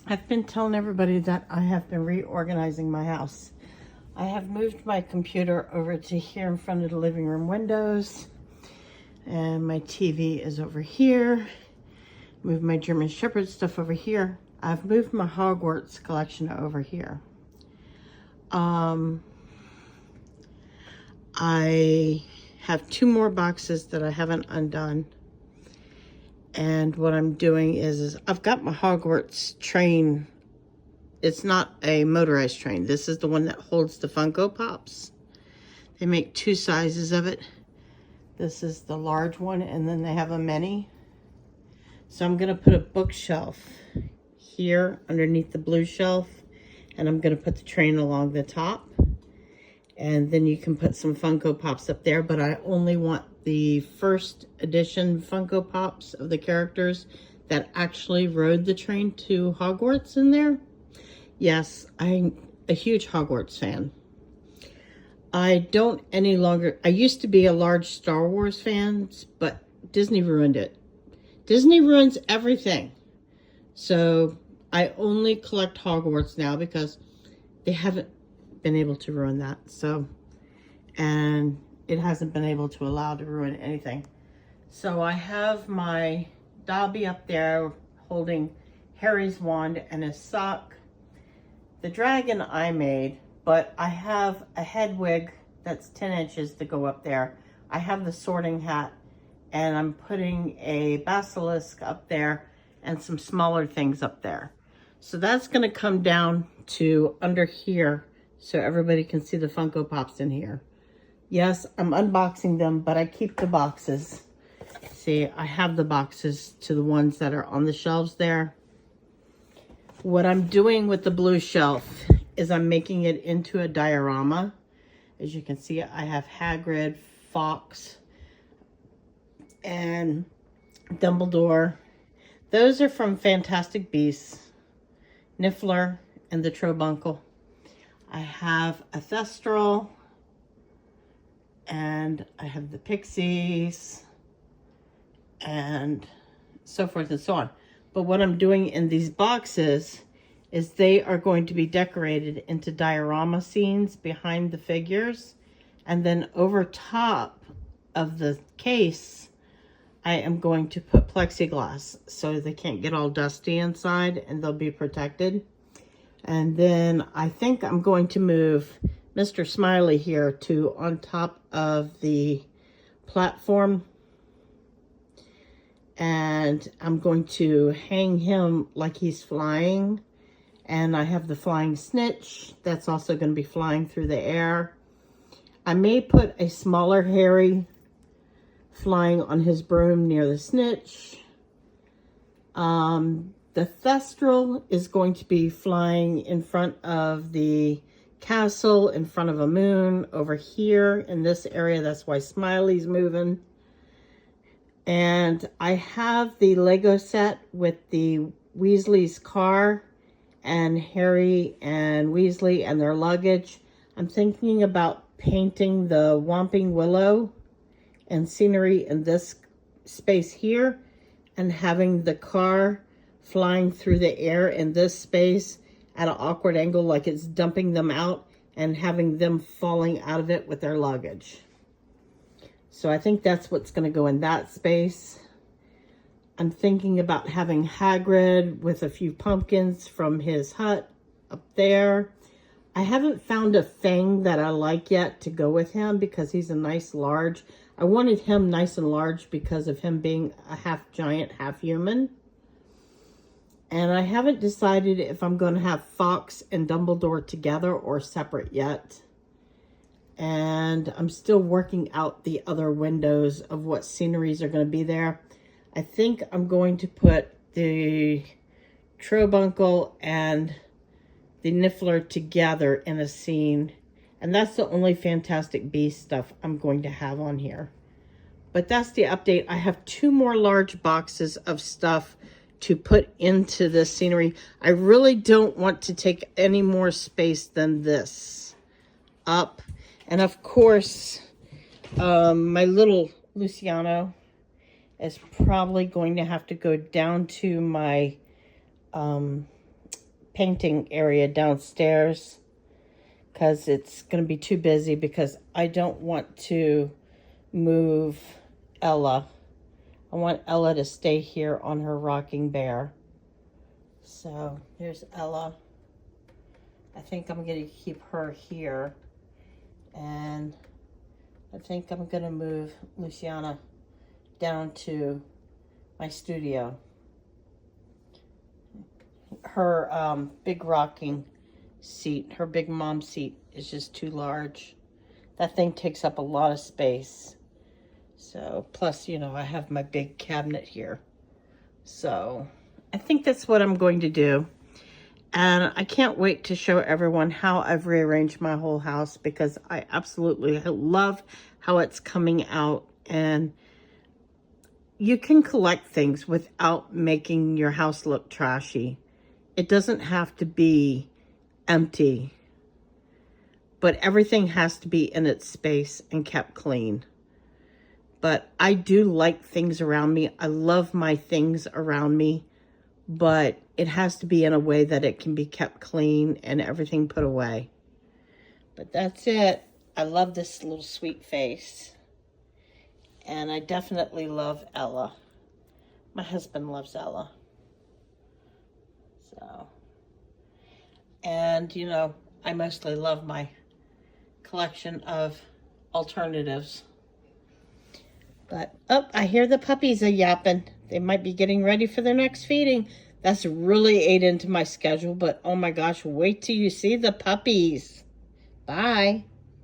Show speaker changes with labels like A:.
A: I've been telling everybody that I have been reorganizing my house. I have moved my computer over to here in front of the living room windows, and my TV is over here. Moved my German Shepherd stuff over here. I've moved my Hogwarts collection over here. I have 2 more boxes that I haven't undone. And what I'm doing is I've got my Hogwarts train. It's not a motorized train. This is the one that holds the Funko Pops. They make 2 sizes of it. This is the large one, and then they have a mini. So I'm gonna put a bookshelf here underneath the blue shelf, and I'm gonna put the train along the top. And then you can put some Funko Pops up there, but I only want the first edition Funko Pops of the characters that actually rode the train to Hogwarts in there. Yes, I'm a huge Hogwarts fan. I don't any longer, I used to be a large Star Wars fan, but Disney ruined it. Disney ruins everything. So I only collect Hogwarts now because they haven't been able to ruin that. So, and it hasn't been able to allow to ruin anything. So I have my Dobby up there holding Harry's wand and his sock. The dragon I made, but I have a head wig that's 10 inches to go up there. I have the sorting hat, and I'm putting a basilisk up there and some smaller things up there. So that's gonna come down to under here so everybody can see the Funko Pops in here. Yes, I'm unboxing them, but I keep the boxes. See, I have the boxes to the ones that are on the shelves there. What I'm doing with the blue shelf is I'm making it into a diorama. As you can see, I have Hagrid, Fox, and Dumbledore. Those are from Fantastic Beasts, Niffler, and the Trobuncle. I have a Thestral, and I have the Pixies, and so forth and so on. But what I'm doing in these boxes is they are going to be decorated into diorama scenes behind the figures. And then over top of the case, I am going to put plexiglass so they can't get all dusty inside and they'll be protected. And then I think I'm going to move Mr. Smiley here to on top of the platform. And I'm going to hang him like he's flying. And I have the flying snitch that's also going to be flying through the air. I may put a smaller Harry flying on his broom near the snitch. The Thestral is going to be flying in front of the castle, in front of a moon over here in this area. That's why Smiley's moving. And I have the Lego set with the Weasley's car and Harry and Weasley and their luggage. I'm thinking about painting the Whomping Willow and scenery in this space here and having the car flying through the air in this space at an awkward angle like it's dumping them out and having them falling out of it with their luggage. So I think that's what's going to go in that space. I'm thinking about having Hagrid with a few pumpkins from his hut up there. I haven't found a thing that I like yet to go with him because he's a nice large. I wanted him nice and large because of him being a half giant, half human. And I haven't decided if I'm going to have Fox and Dumbledore together or separate yet. And I'm still working out the other windows of what sceneries are going to be there. I think I'm going to put the Trobuncle and the Niffler together in a scene. And that's the only Fantastic Beasts stuff I'm going to have on here. But that's the update. I have 2 more large boxes of stuff to put into this scenery. I really don't want to take any more space than this up. And of course, my little Luciano is probably going to have to go down to my painting area downstairs because it's going to be too busy, because I don't want to move Ella. I want Ella to stay here on her rocking bear. So here's Ella. I think I'm going to keep her here. And I think I'm going to move Luciana down to my studio. Her big rocking seat, her big mom seat, is just too large. That thing takes up a lot of space. So, plus, you know, I have my big cabinet here. So, I think that's what I'm going to do. And I can't wait to show everyone how I've rearranged my whole house, because I absolutely love how it's coming out. And you can collect things without making your house look trashy. It doesn't have to be empty, but everything has to be in its space and kept clean. But I do like things around me. I love my things around me, but it has to be in a way that it can be kept clean and everything put away. But that's it. I love this little sweet face. And I definitely love Ella. My husband loves Ella. So, and you know, I mostly love my collection of alternatives. But, oh, I hear the puppies are yapping. They might be getting ready for their next feeding. That's really ate into my schedule, but oh my gosh, wait till you see the puppies. Bye.